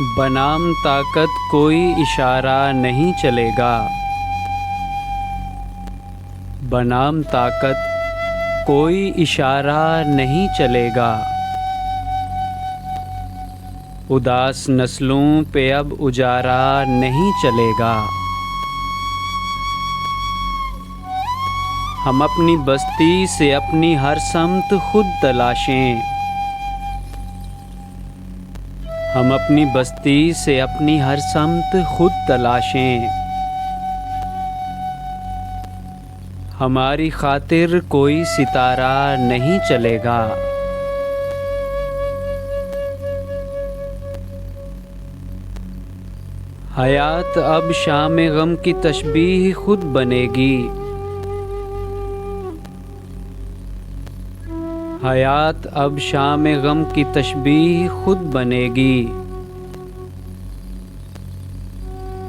بنام طاقت کوئی اشارہ نہیں چلے گا، بنام طاقت کوئی اشارہ نہیں چلے گا۔ اداس نسلوں پہ اب اجارا نہیں چلے گا۔ ہم اپنی بستی سے اپنی ہر سمت خود تلاشیں، ہم اپنی بستی سے اپنی ہر سمت خود تلاشیں۔ ہماری خاطر کوئی ستارہ نہیں چلے گا۔ حیات اب شام غم کی تشبیہ خود بنے گی، حیات اب شام غم کی تشبیہ خود بنے گی۔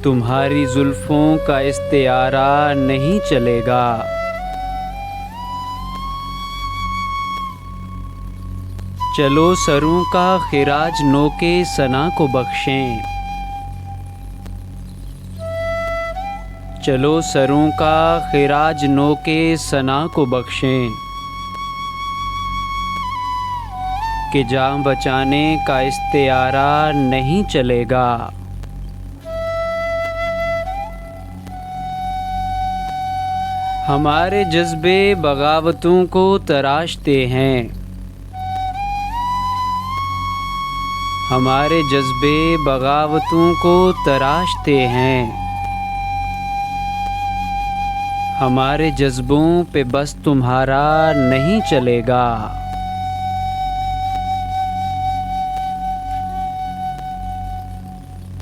تمہاری زلفوں کا استعارہ نہیں چلے گا۔ چلو سروں کا خراج نوکے ثنا کو بخشیں، چلو سروں کا خراج نوکے ثنا کو بخشیں، کہ جاں بچانے کا استعارہ نہیں چلے گا۔ ہمارے جذبے بغاوتوں کو تراشتے ہیں، ہمارے جذبے بغاوتوں کو تراشتے ہیں۔ ہمارے جذبوں پہ بس تمہارا نہیں چلے گا۔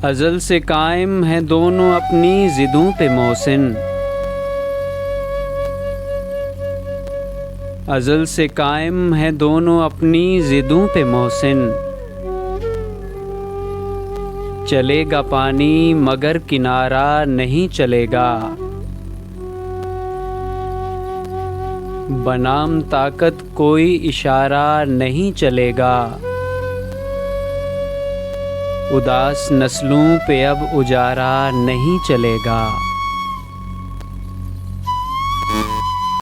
ازل سے قائم ہیں دونوں اپنی ضدوں پہ محسن، ازل سے قائم ہیں دونوں اپنی ضدوں پہ محسن۔ چلے گا پانی مگر کنارہ نہیں چلے گا، بنام طاقت کوئی اشارہ نہیں چلے گا۔ اداس نسلوں پہ اب اجارا نہیں چلے گا۔